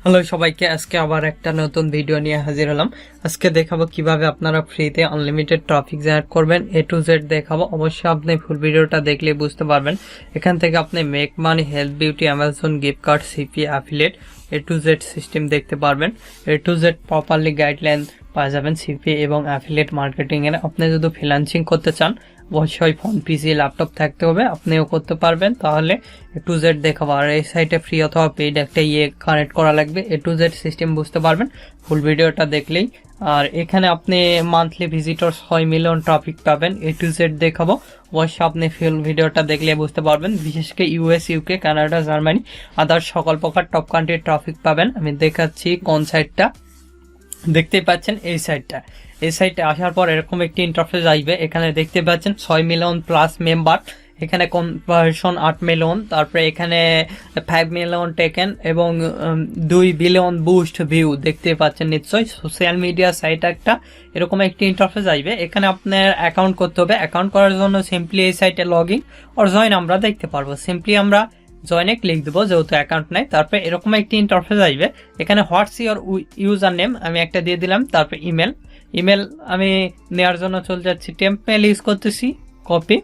Hello সবাইকে, আজকে আবার একটা নতুন ভিডিও নিয়ে হাজির হলাম। আজকে দেখাবো কিভাবে আপনারা ফ্রিতে আনলিমিটেড ট্রাফিক জেনারেট করবেন। A to Z দেখাবো। অবশ্যই আপনি ফুল ভিডিওটা দেখলে বুঝতে পারবেন। এখান থেকে আপনি make money, health, beauty, Amazon gift card, CPA, affiliate A to Z system দেখতে পারবেন। A to Z properly guideline পাওয়া যাবেন CPA এবং অ্যাফিলিয়েট মার্কেটিং এর। আপনি যদি ফ্রিল্যান্সিং করতে চান অবশ্যই ফোন, পিসি, ল্যাপটপ থাকতে হবে, আপনিও করতে পারবেন। তাহলে A to Z দেখাবো। আর এই সাইটে ফ্রি অথবা পেইড একটা কানেক্ট করা লাগবে। A to Z সিস্টেম বুঝতে পারবেন ফুল ভিডিওটা দেখলেই। আর এখানে আপনি মান্থলি ভিজিটর 6 মিলিয়ন ট্রাফিক পাবেন। A to Z দেখাবো। অবশ্যই আপনি ফুল ভিডিওটা দেখলে বুঝতে পারবেন। বিশেষ করে US, UK, Canada, Germany, others সকল প্রকার টপ কান্ট্রির ট্রাফিক পাবেন। আমি দেখাচ্ছি কোন সাইটটা। দেখতে পাচ্ছেন এই সাইটটা। এই সাইটে আসার পর এরকম একটি ইন্টারফেস আসবে। এখানে দেখতে পাচ্ছেন 6 মিলিয়ন প্লাস মেম্বার, এখানে কনভার্সন 8 মিলিয়ন, তারপরে এখানে 5 মিলিয়ন টেকেন এবং 2 বিলিয়ন বুস্ট ভিউ দেখতে পাচ্ছেন নিশ্চয়ই। সোশ্যাল মিডিয়া সাইট একটা এরকম একটি ইন্টারফেস আসবে। এখানে আপনার অ্যাকাউন্ট করতে হবে। অ্যাকাউন্ট করার জন্য সিম্পলি এই সাইটে লগ ইন আর জয়েন আমরা দেখতে পারবো। সিম্পলি আমরা জয়েনে ক্লিক দেবো যেহেতু অ্যাকাউন্ট নাই। তারপরে এরকম একটি ইন্টারফেস আসবে। এখানে হোয়াটস ইওর ইউজার নেম আমি একটা দিয়ে দিলাম। তারপরে ইমেল আমি নেওয়ার জন্য চলে যাচ্ছি, টেম্পমেল ইউজ করতেছি, কপি,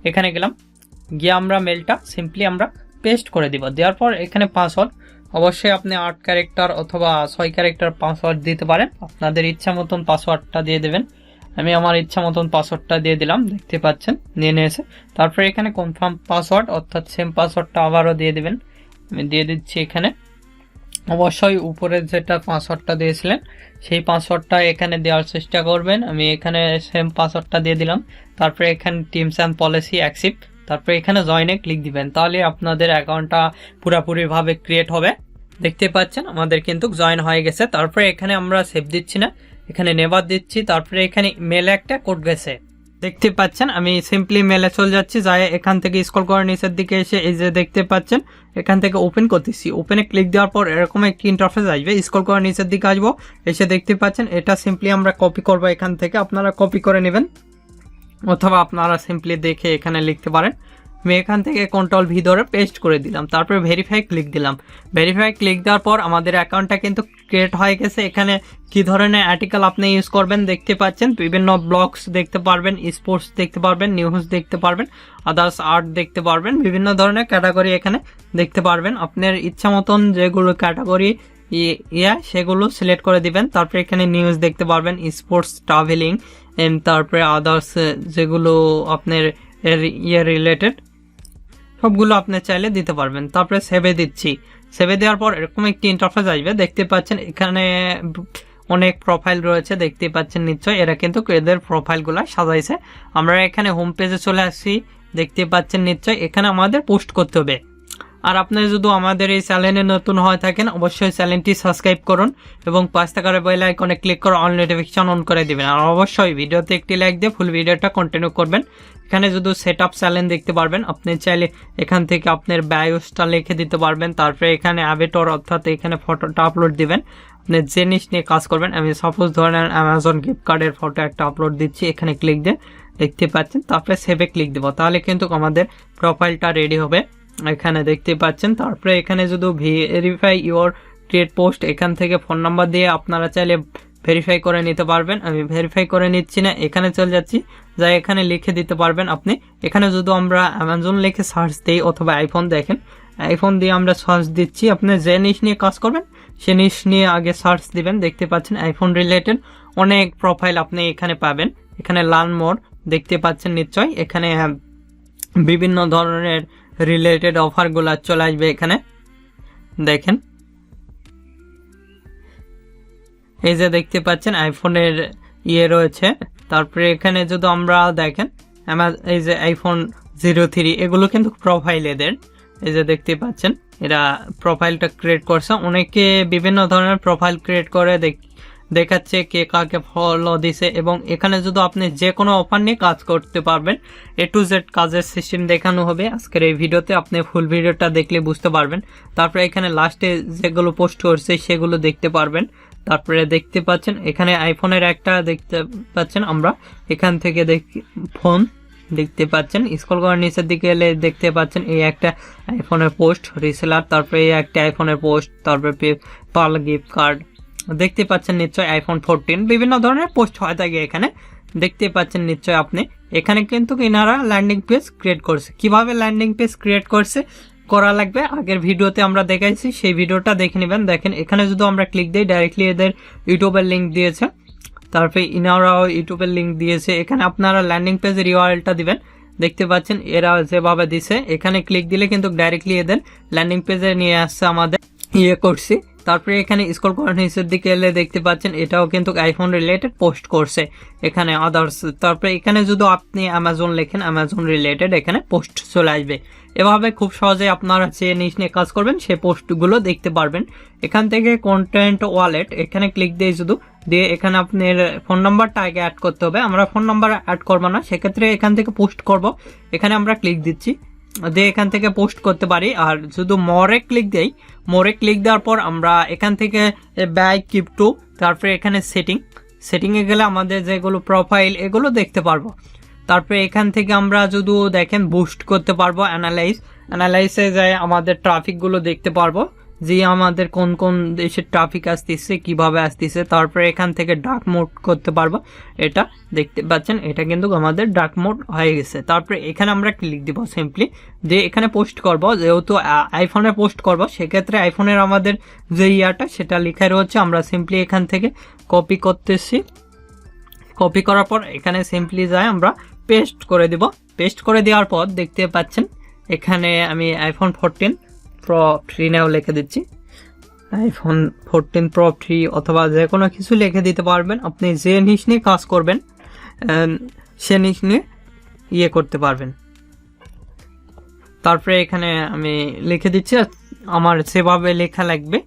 এখানে গেলাম, গিয়ে আমরা মেলটা সিম্পলি আমরা পেস্ট করে দিব। দেওয়ার পর এখানে পাসওয়ার্ড অবশ্যই আপনি 8 ক্যারেক্টার অথবা 6 ক্যারেক্টার পাসওয়ার্ড দিতে পারেন। আপনাদের ইচ্ছা মতন পাসওয়ার্ডটা দিয়ে দেবেন। আমি আমার ইচ্ছা মতন পাসওয়ার্ডটা দিয়ে দিলাম, দেখতে পাচ্ছেন নিয়ে নিয়েছে। তারপরে এখানে কনফার্ম পাসওয়ার্ড অর্থাৎ সেম পাসওয়ার্ডটা আবারও দিয়ে দেবেন। আমি দিয়ে দিচ্ছি এখানে। অবশ্যই উপরে যেটা পাসওয়ার্ডটা দিয়েছিলেন সেই পাসওয়ার্ডটা এখানে দেওয়ার চেষ্টা করবেন। আমি এখানে সেম পাসওয়ার্ডটা দিয়ে দিলাম। তারপরে এখানে টিমস অ্যান্ড পলিসি অ্যাকসেপ্ট, তারপরে এখানে জয়েনে ক্লিক দিবেন। তাহলে আপনাদের অ্যাকাউন্টটা পুরোপুরিভাবে ক্রিয়েট হবে। দেখতে পাচ্ছেন আমাদের কিন্তু জয়েন হয়ে গেছে। তারপরে এখানে আমরা সেভ দিচ্ছি না, এখানে নেভার দিচ্ছি। তারপরে এখানে মেলে একটা কোড গেছে দেখতে পাচ্ছেন। আমি সিম্পলি মেলে চলে যাচ্ছি, যাই এখান থেকে স্ক্রল করে নিচের দিকে এসে এই যে দেখতে পাচ্ছেন এখান থেকে ওপেন করতেছি। ওপেনে ক্লিক দেওয়ার পর এরকম একটি ইন্টারফেস আসবে। স্ক্রল করে নিচের দিকে আসবো, এসে দেখতে পাচ্ছেন এটা সিম্পলি আমরা কপি করবো এখান থেকে। আপনারা কপি করে নেবেন অথবা আপনারা সিম্পলি দেখে এখানে লিখতে পারেন। আমি এখান থেকে কন্ট্রোল ভি ধরে পেস্ট করে দিলাম। তারপরে ভেরিফাই ক্লিক দিলাম। ভেরিফাই ক্লিক দেওয়ার পর আমাদের অ্যাকাউন্টটা কিন্তু ক্রিয়েট হয়ে গেছে। এখানে কি ধরনের আর্টিকেল আপনি ইউজ করবেন দেখতে পাচ্ছেন। বিভিন্ন ব্লগস দেখতে পারবেন, স্পোর্টস দেখতে পারবেন, নিউজ দেখতে পারবেন, আদার্স আর্ট দেখতে পারবেন, বিভিন্ন ধরনের ক্যাটাগরি এখানে দেখতে পারবেন। আপনার ইচ্ছা মতন যেগুলো ক্যাটাগরি সেগুলো সিলেক্ট করে দিবেন। তারপরে এখানে নিউজ দেখতে পারবেন, স্পোর্টস, ট্রাভেলিং, তারপরে আদার্স যেগুলো আপনার রিলেটেড সবগুলো আপনি চাইলে দিতে পারবেন। তারপরে সেভে দিচ্ছি। সেভে দেওয়ার পর এরকম একটি ইন্টারফেস আসবে। দেখতে পাচ্ছেন এখানে অনেক প্রোফাইল রয়েছে, দেখতে পাচ্ছেন নিশ্চয়। এরা কিন্তু এদের প্রোফাইলগুলো সাজাইছে। আমরা এখানে হোম পেজে চলে আসছি, দেখতে পাচ্ছেন নিশ্চয়। এখানে আমাদের পোস্ট করতে হবে। আর আপনি যদি আমাদের এই চ্যানেলে নতুন হয়ে থাকেন অবশ্যই চ্যানেলটি সাবস্ক্রাইব করুন এবং পাঁচ টাকার বেল আইকনে ক্লিক করে অল নোটিফিকেশন অন করে দিবেন। আর অবশ্যই ভিডিওতে একটি লাইক দিয়ে ফুল ভিডিওটা কন্টিনিউ করবেন। এখানে যদি সেট আপ চ্যানেল দেখতে পারবেন, আপনি চাইলে এখান থেকে আপনার বায়োসটা লিখে দিতে পারবেন। তারপরে এখানে অ্যাভেটর অর্থাৎ এখানে ফটোটা আপলোড দিবেন। আপনি যে জিনিস নিয়ে কাজ করবেন, আমি সাপোজ ধরেন অ্যামাজন গিফট কার্ডের ফটো একটা আপলোড দিচ্ছি, এখানে ক্লিক দিয়ে দেখতে পাচ্ছেন। তারপরে সেভে ক্লিক দেবো, তাহলে কিন্তু আমাদের প্রোফাইলটা রেডি হবে এখানে দেখতে পাচ্ছেন। তারপরে এখানে যদি ভেরিফাই ইওর ক্রিয়েট পোস্ট, এখান থেকে ফোন নাম্বার দিয়ে আপনারা চাইলে ভেরিফাই করে নিতে পারবেন। আমি ভেরিফাই করে নিচ্ছি না, এখানে চলে যাচ্ছি, যা এখানে লিখে দিতে পারবেন আপনি। এখানে যদি আমরা অ্যামাজন লিখে সার্চ দিই অথবা আইফোন, দেখেন আইফোন দিয়ে আমরা সার্চ দিচ্ছি। আপনি যে জিনিস নিয়ে কাজ করবেন সে জিনিস নিয়ে আগে সার্চ দিবেন। দেখতে পাচ্ছেন আইফোন রিলেটেড অনেক প্রোফাইল আপনি এখানে পাবেন। এখানে লার্ন মোর দেখতে পাচ্ছেন নিশ্চয়। এখানে বিভিন্ন ধরনের রিলেটেড অফারগুলো চলে আসবে। এখানে দেখেন এই যে দেখতে পাচ্ছেন আইফোনের রয়েছে। তারপরে এখানে যদি আমরা দেখেন এই যে আইফোন 03 এগুলো কিন্তু প্রোফাইল এদের। এই যে দেখতে পাচ্ছেন এরা প্রোফাইলটা ক্রিয়েট করছে। অনেকে বিভিন্ন ধরনের প্রোফাইল ক্রিয়েট করে দেখাচ্ছে কে কাকে ফলো দিছে। এবং এখানে যদি আপনি যে কোনো অফার নিয়ে কাজ করতে পারবেন। A to Z কাজের সিস্টেম দেখানো হবে আজকের এই ভিডিওতে। আপনি ফুল ভিডিওটা দেখলে বুঝতে পারবেন। তারপরে এখানে লাস্টে যেগুলো পোস্ট করছে সেগুলো দেখতে পারবেন। তারপরে দেখতে পাচ্ছেন এখানে আইফোনের একটা দেখতে পাচ্ছেন। আমরা এখান থেকে ফোন দেখতে পাচ্ছেন। স্ক্রল করে নিচের দিকে এলে দেখতে পাচ্ছেন এই একটা আইফোনের পোস্ট রিসেলার, তারপরে এই একটা আইফোনের পোস্ট, তারপরে পেপাল গিফট কার্ড দেখতে পাচ্ছেন নিশ্চয়। আইফোন 14 বিভিন্ন ধরনের পোস্ট হয় থাকে এখানে দেখতে পাচ্ছেন নিশ্চয় আপনি। এখানে কিন্তু ইনারা ল্যান্ডিং পেজ ক্রিয়েট করছে। কিভাবে ল্যান্ডিং পেজ ক্রিয়েট করছে করা লাগবে আগের ভিডিওতে আমরা দেখাইছি, সেই ভিডিওটা দেখে নেবেন। দেখেন এখানে যদি আমরা ক্লিক দিই ডাইরেক্টলি এদের ইউটিউবের লিঙ্ক দিয়েছে, তারপরে ইনারাও ইউটিউবের লিঙ্ক দিয়েছে। এখানে আপনারা ল্যান্ডিং পেজের ইউআরএলটা দিবেন, দেখতে পাচ্ছেন এরা যেভাবে দিছে। এখানে ক্লিক দিলে কিন্তু ডাইরেক্টলি এদের ল্যান্ডিং পেজে নিয়ে আসছে আমাদের করছি। তারপরে এখানে স্ক্রল করে নিচের দিকে এলে দেখতে পাচ্ছেন এটাও কিন্তু আইফোন রিলেটেড পোস্ট করছে এখানে আদার্স। তারপরে এখানে যদি আপনি অ্যামাজন লেখেন অ্যামাজন রিলেটেড এখানে পোস্ট চলে আসবে। এভাবে খুব সহজে আপনারা যে জিনিস নিয়ে কাজ করবেন সেই পোস্টগুলো দেখতে পারবেন। এখান থেকে কন্টেন্ট ওয়ালেট এখানে ক্লিক দিয়ে দিয়ে এখানে আপনার ফোন নাম্বারটা আগে অ্যাড করতে হবে। আমরা ফোন নাম্বার অ্যাড করবো না, সেক্ষেত্রে এখান থেকে পোস্ট করব। এখানে আমরা ক্লিক দিচ্ছি দিয়ে এখান থেকে পোস্ট করতে পারি। আর শুধু মোরে ক্লিক দেই, মোরে ক্লিক দেওয়ার পর আমরা এখান থেকে ব্যাক কিপ টু, তারপরে এখানে সেটিংয়ে গেলে আমাদের যেগুলো প্রোফাইল এগুলো দেখতে পারবো। তারপরে এখান থেকে আমরা যদি দেখেন বুস্ট করতে পারবো। অ্যানালাইসে যায় আমাদের ট্রাফিকগুলো দেখতে পারবো যে আমাদের কোন কোন দেশের ট্রাফিক আসতেছে, কিভাবে আসতেছে। তারপরে এখান থেকে ডার্ক মোড করতে পারবো, এটা দেখতে পাচ্ছেন এটা কিন্তু আমাদের ডার্ক মোড হয়ে গেছে। তারপরে এখানে আমরা ক্লিক দিব সিম্পলি যে এখানে পোস্ট করব, যেহেতু আইফোনে পোস্ট করব সেক্ষেত্রে আইফোনের আমাদের যে ইয়াটা সেটা লেখা রয়েছে। আমরা সিম্পলি এখান থেকে কপি করতেছি, কপি করার পর এখানে সিম্পলি যায় আমরা পেস্ট করে দিব। পেস্ট করে দেওয়ার পর দেখতে পাচ্ছেন এখানে আমি আইফোন 14 প্রো ফ্রি নাও লিখে দিচ্ছি। আইফোন 14 প্রো ফ্রি অথবা যে কোনো কিছু লিখে দিতে পারবেন। আপনি যে জিনিস নিয়ে কাজ করবেন সে জিনিস নিয়ে করতে পারবেন। তারপরে এখানে আমি লিখে দিচ্ছি, আমার সেভাবে লেখা লাগবে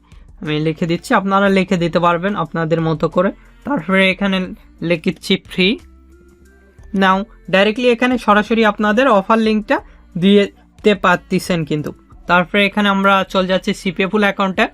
আমি লিখে দিচ্ছি, আপনারা লিখে দিতে পারবেন আপনাদের মতো করে। তারপরে এখানে লিখছি ফ্রি নাও, ডাইরেক্টলি এখানে সরাসরি আপনাদের অফার লিঙ্কটা দিতে পারতেছেন কিন্তু। তারপরে এখানে আমরা চলে যাচ্ছি সিপিএ ফুল অ্যাকাউন্টে।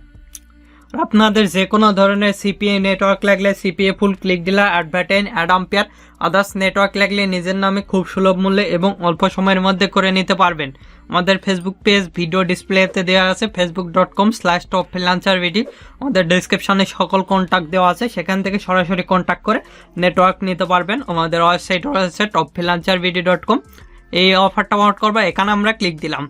আপনাদের যে কোনো ধরনের সিপিএ নেটওয়ার্ক লাগলে সিপিএ ফুল ক্লিক দিলে অ্যাডভার্টাইন অ্যাডাম্পিয়ার আদার্স নেটওয়ার্ক লাগলে নিজের নামে খুব সুলভ মূল্যে এবং অল্প সময়ের মধ্যে করে নিতে পারবেন। আমাদের ফেসবুক পেজ ভিডিও ডিসপ্লেতে দেওয়া আছে facebook.com/topfreelancervid। আমাদের ডিসক্রিপশনে সকল কন্ট্যাক্ট দেওয়া আছে, সেখান থেকে সরাসরি কন্ট্যাক্ট করে নেটওয়ার্ক নিতে পারবেন। আমাদের ওয়েবসাইট রয়েছে topfreelancervid.com। এই অফারটা আউট করবো, এখানে আমরা ক্লিক দিলাম।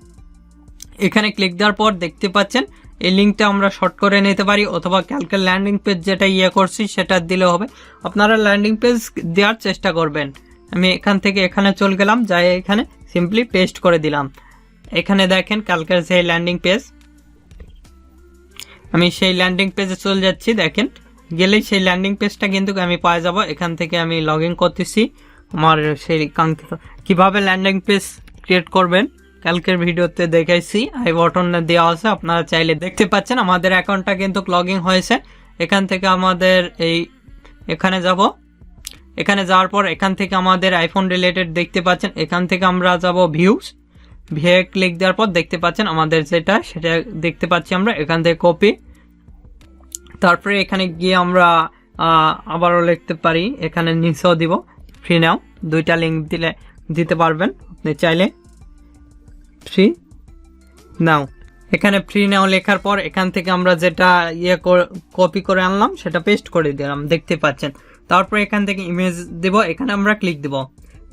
এখানে ক্লিক দেওয়ার পর দেখতে পাচ্ছেন এই লিঙ্কটা আমরা শর্ট করে নিতে পারি অথবা ক্যালকের ল্যান্ডিং পেজ যেটা করছি সেটা দিলে হবে। আপনারা ল্যান্ডিং পেজ দেওয়ার চেষ্টা করবেন। আমি এখান থেকে এখানে চলে গেলাম, যাই এখানে সিম্পলি পেস্ট করে দিলাম। এখানে দেখেন ক্যালকের যে ল্যান্ডিং পেজ, আমি সেই ল্যান্ডিং পেজে চলে যাচ্ছি। দেখেন গেলেই সেই ল্যান্ডিং পেজটা কিন্তু আমি পাওয়া যাব। এখান থেকে আমি লগ ইন করতেছি আমার সেই কাঙ্ক্ষিত। কিভাবে ল্যান্ডিং পেজ ক্রিয়েট করবেন কালকের ভিডিওতে দেখাইছি, আই বাটনে দেওয়া আছে, আপনারা চাইলে দেখতে পাচ্ছেন। আমাদের অ্যাকাউন্টটা কিন্তু লগ ইন হয়েছে। এখান থেকে আমাদের এখানে যাব, এখানে যাওয়ার পর এখান থেকে আমাদের আইফোন রিলেটেড দেখতে পাচ্ছেন। এখান থেকে আমরা যাব ভিউজ, ভিউ ক্লিক দেওয়ার পর দেখতে পাচ্ছেন আমাদের যেটা সেটা দেখতে পাচ্ছি আমরা। এখান থেকে কপি, তারপরে এখানে গিয়ে আমরা আবারও লিখতে পারি, এখানে নিচেও দিব ফ্রি নাও, দুইটা লিঙ্ক দিতে পারবেন আপনি চাইলে। ফ্রি নাও, এখানে ফ্রি নাও লেখার পর এখান থেকে আমরা যেটা কপি করে আনলাম সেটা পেস্ট করে দিলাম, দেখতে পাচ্ছেন। তারপর এখান থেকে ইমেজ দেব, এখানে আমরা ক্লিক দেব,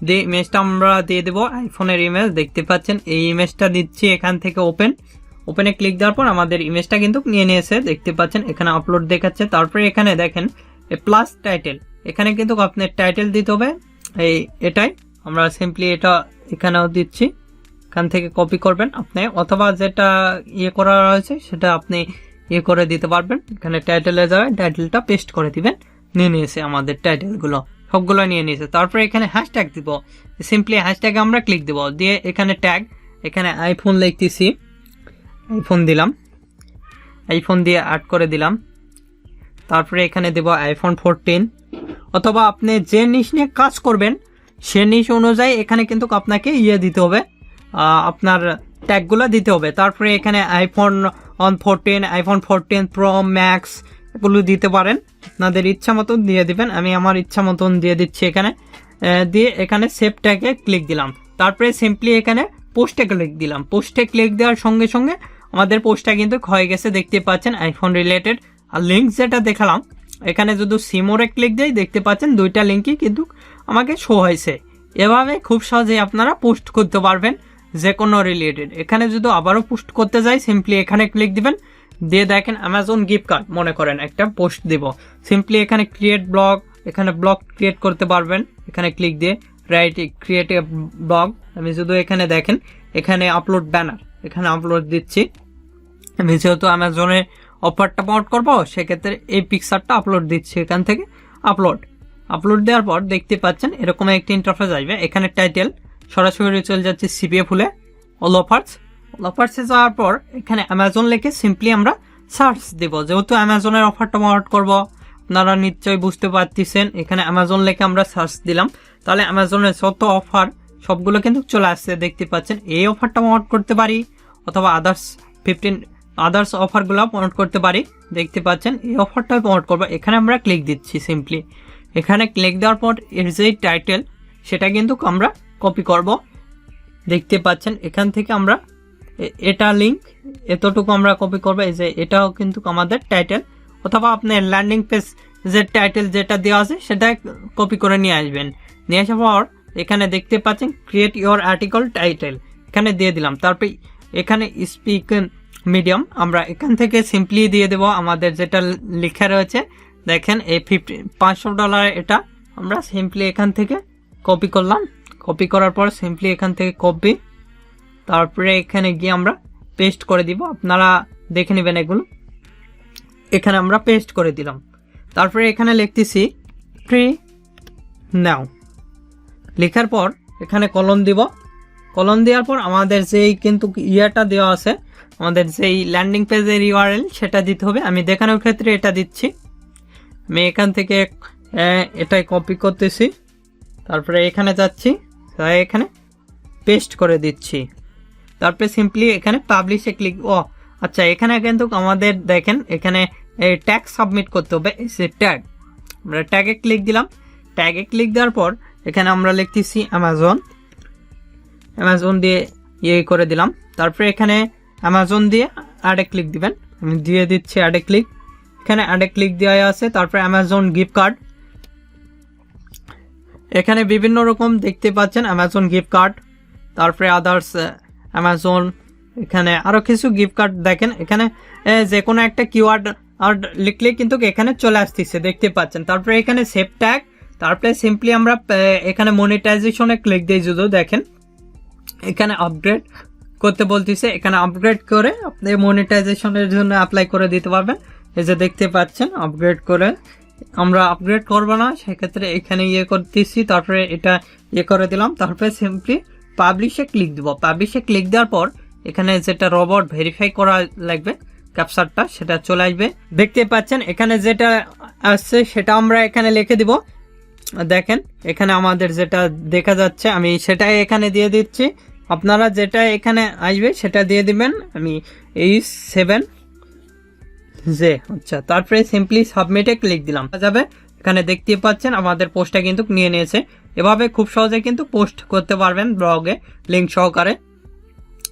দিয়ে ইমেজটা আমরা দিয়ে দেব আইফোনের ইমেজ, দেখতে পাচ্ছেন। এই ইমেজটা দিচ্ছি এখান থেকে ওপেনে ক্লিক দেওয়ার পর আমাদের ইমেজটা কিন্তু নিয়ে নিয়েছে, দেখতে পাচ্ছেন। এখানে আপলোড দেখাচ্ছে। তারপরে এখানে দেখেন প্লাস টাইটেল, এখানে কিন্তু আপনার টাইটেল দিতে হবে এটাই। আমরা সিম্পলি এটা এখানেও দিচ্ছি, এখান থেকে কপি করবেন আপনি, অথবা যেটা করা রয়েছে সেটা আপনি করে দিতে পারবেন। এখানে টাইটেলে যাবে, টাইটেলটা পেস্ট করে দিবেন। নিয়ে নিয়েছে আমাদের টাইটেলগুলো, সবগুলো নিয়ে নিয়েছে। তারপরে এখানে হ্যাশট্যাগ দিব, সিম্পলি হ্যাশট্যাগে আমরা ক্লিক দেব, দিয়ে এখানে ট্যাগ, এখানে আইফোন লিখতেছি, আইফোন দিলাম, আইফোন দিয়ে অ্যাড করে দিলাম। তারপরে এখানে দেব আইফোন 14, অথবা আপনি যে জিনিস নিয়ে কাজ করবেন সে জিনিস অনুযায়ী এখানে কিন্তু আপনাকে দিতে হবে, আপনার ট্যাগগুলো দিতে হবে। তারপরে এখানে আইফোন 14, আইফোন 14 প্রো ম্যাক্স, এগুলো দিতে পারেন, আপনাদের ইচ্ছা মতন দিয়ে দিবেন। আমি আমার ইচ্ছা মতন দিয়ে দিচ্ছি এখানে। দিয়ে এখানে সেভ ট্যাগে ক্লিক দিলাম। তারপরে সিম্পলি এখানে পোস্টে ক্লিক দিলাম। পোস্টে ক্লিক দেওয়ার সঙ্গে সঙ্গে আমাদের পোস্টটা কিন্তু হয়ে গেছে, দেখতে পাচ্ছেন আইফোন রিলেটেড। আর লিঙ্ক যেটা দেখালাম এখানে যদি সিমোরে ক্লিক দেয় দেখতে পাচ্ছেন দুইটা লিঙ্কই কিন্তু আমাকে শো হয়েছে। এভাবে খুব সহজেই আপনারা পোস্ট করতে পারবেন যে কোনো রিলেটেড। এখানে যদি আবারও পোস্ট করতে যাই সিম্পলি এখানে ক্লিক দিবেন। দিয়ে দেখেন অ্যামাজন গিফট কার্ড মনে করেন একটা পোস্ট দিব, সিম্পলি এখানে ক্রিয়েট ব্লগ, এখানে ব্লগ ক্রিয়েট করতে পারবেন। এখানে ক্লিক দিয়ে রাইট ক্রিয়েট এ ব্লগ। আমি যদি এখানে দেখেন এখানে আপলোড ব্যানার, এখানে আপলোড দিচ্ছি। আমি যেহেতু অ্যামাজনের অফারটা প্রমোট করবো সেক্ষেত্রে এই পিকচারটা আপলোড দিচ্ছি। এখান থেকে আপলোড দেওয়ার পর দেখতে পাচ্ছেন এরকম একটি ইন্টারফেস আসবে। এখানে টাইটেল সরাসরি চলে যাচ্ছে সিপিএ ফুলে অল অফার্সে যাওয়ার পর এখানে অ্যামাজন লিখে সিম্পলি আমরা সার্চ দেব। যেহেতু অ্যামাজনের অফারটা প্রমোট করবো আপনারা নিশ্চয়ই বুঝতে পারতেছেন। এখানে অ্যামাজন লিখে আমরা সার্চ দিলাম, তাহলে অ্যামাজনের যত অফার সবগুলো কিন্তু চলে আসছে। দেখতে পাচ্ছেন এই অফারটা প্রমোট করতে পারি অথবা আদার্স অফারগুলো প্রমোট করতে পারি। দেখতে পাচ্ছেন এই অফারটাই প্রমোট করবো। এখানে আমরা ক্লিক দিচ্ছি সিম্পলি। এখানে ক্লিক দেওয়ার পর এর যে টাইটেল সেটা কিন্তু আমরা কপি করব। দেখতে পাচ্ছেন এখান থেকে আমরা এটা লিঙ্ক এতটুকু আমরা কপি করবো। এই যে এটাও কিন্তু আমাদের টাইটেল, অথবা আপনার ল্যান্ডিং পেজ যে টাইটেল যেটা দেওয়া আছে সেটা কপি করে নিয়ে আসবেন। নিয়ে আসার পর এখানে দেখতে পাচ্ছেন ক্রিয়েট ইওর আর্টিকেল টাইটেল, এখানে দিয়ে দিলাম। তারপরে এখানে স্পিক মিডিয়াম আমরা এখান থেকে সিম্পলি দিয়ে দেব আমাদের যেটা লেখা রয়েছে। দেখেন এই $500 এটা আমরা সিম্পলি এখান থেকে কপি করলাম। কপি করার পর সিম্পলি এখান থেকে কপি, তারপরে এখানে গিয়ে আমরা পেস্ট করে দিব। আপনারা দেখে নেবেন এগুলো। এখানে আমরা পেস্ট করে দিলাম। তারপরে এখানে লিখতেছি ফ্রি নাও, লেখার পর এখানে কলন দিব। কলন দেওয়ার পর আমাদের যেই কিন্তু ইয়াটা দেওয়া আছে, আমাদের যেই ল্যান্ডিং পেজের ইউআরএল সেটা দিতে হবে। আমি দেখানোর ক্ষেত্রে এটা দিচ্ছি। আমি এখান থেকে এটাই কপি করতেছি, তারপরে এখানে যাচ্ছি, তাই এখানে পেস্ট করে দিচ্ছি। তারপরে সিম্পলি এখানে পাবলিশে ক্লিক। আচ্ছা, এখানে কিন্তু আমাদের দেখেন এখানে ট্যাগ সাবমিট করতে হবে। সে ট্যাগ আমরা ট্যাগে ক্লিক দিলাম। ট্যাগে ক্লিক দেওয়ার পর এখানে আমরা লিখতেছি অ্যামাজন দিয়ে ইয়ে করে দিলাম। তারপরে এখানে অ্যামাজন দিয়ে অ্যাডে ক্লিক দিবেন। আমি দিয়ে দিচ্ছি অ্যাডে ক্লিক। এখানে অ্যাডে ক্লিক দেওয়া আছে। তারপরে অ্যামাজন গিফট কার্ড, এখানে বিভিন্ন রকম দেখতে পাচ্ছেন অ্যামাজন গিফট কার্ড, তারপরে আদার্স অ্যামাজন, এখানে আরো কিছু গিফট কার্ড দেখেন। এখানে যে কোনো একটা কিওয়ার্ড আর লিখলে কিন্তু এখানে চলে আসতেছে, দেখতে পাচ্ছেন। তারপরে এখানে সেভ ট্যাগ, তারপরে সিম্পলি আমরা এখানে মনিটাইজেশনে ক্লিক দিয়ে যদি দেখেন এখানে আপগ্রেড করতে বলতেছে। এখানে আপগ্রেড করে আপনি মনিটাইজেশনের জন্য অ্যাপ্লাই করে দিতে পারবেন। এই যে দেখতে পাচ্ছেন আপগ্রেড করে। আমরা আপগ্রেড করবো না সেক্ষেত্রে এখানে ইয়ে করতেছি, তারপরে এটা ইয়ে করে দিলাম। তারপরে সিম্পলি পাবলিশে ক্লিক দিব। পাবলিশে ক্লিক দেওয়ার পর এখানে যেটা রোবট ভেরিফাই করা লাগবে ক্যাপচারটা সেটা চলে আসবে। দেখতে পাচ্ছেন এখানে যেটা আসছে সেটা আমরা এখানে লিখে দিব। দেখেন এখানে আমাদের যেটা দেখা যাচ্ছে আমি সেটাই এখানে দিয়ে দিচ্ছি। আপনারা যেটা এখানে আসবে সেটা দিয়ে দিবেন। আমি এই 7 যে আচ্ছা, তারপরে সিম্পলি সাবমিটে ক্লিক দিলাম। যাবে এখানে দেখতে পাচ্ছেন আমাদের পোস্টটা কিন্তু নিয়ে নিয়েছে। এভাবে খুব সহজে কিন্তু পোস্ট করতে পারবেন ব্লগে লিঙ্ক সহকারে।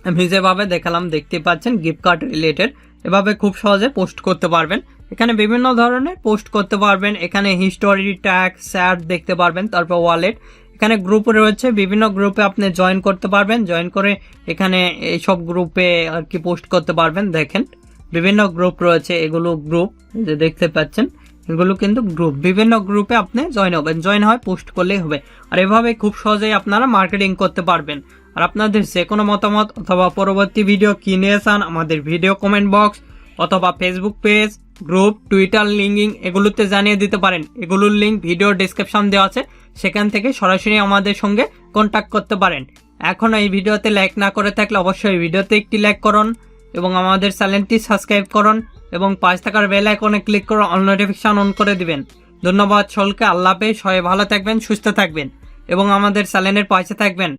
আমি যেভাবে দেখালাম দেখতে পাচ্ছেন গিফট কার্ড রিলেটেড, এভাবে খুব সহজে পোস্ট করতে পারবেন। এখানে বিভিন্ন ধরনের পোস্ট করতে পারবেন। এখানে হিস্টোরি, ট্যাগ, চ্যাট দেখতে পারবেন। তারপর ওয়ালেট, এখানে গ্রুপ রয়েছে, বিভিন্ন গ্রুপে আপনি জয়েন করতে পারবেন। জয়েন করে এখানে এইসব গ্রুপে আর কি পোস্ট করতে পারবেন। দেখেন বিভিন্ন গ্রুপ রয়েছে, এগুলো গ্রুপ যে দেখতে পাচ্ছেন এগুলো কিন্তু গ্রুপ। বিভিন্ন গ্রুপে আপনি জয়েন হবেন, জয়েন হয় পোস্ট করলেই হবে। আর এভাবে খুব সহজেই আপনারা মার্কেটিং করতে পারবেন। আর আপনাদের যে কোনো মতামত অথবা পরবর্তী ভিডিও কি নিয়ে চান আমাদের ভিডিও কমেন্ট বক্স অথবা Facebook page, group, Twitter linking এগুলোতে জানিয়ে দিতে পারেন। এগুলোর লিঙ্ক ভিডিও ডেসক্রিপশন দেওয়া আছে, সেখান থেকে সরাসরি আমাদের সঙ্গে কন্ট্যাক্ট করতে পারেন। এখন এই ভিডিওতে লাইক না করে থাকলে অবশ্যই ভিডিওতে একটি লাইক করুন এবং আমাদের চ্যানেলটি সাবস্ক্রাইব করুন এবং পাশে থাকার বেল আইকনে ক্লিক করে অল নোটিফিকেশন অন করে দিবেন। ধন্যবাদ সকলকে। আল্লাহ হাফেজ। সবাই ভালো থাকবেন, সুস্থ থাকবেন এবং আমাদের চ্যানেলের পাশে থাকবেন।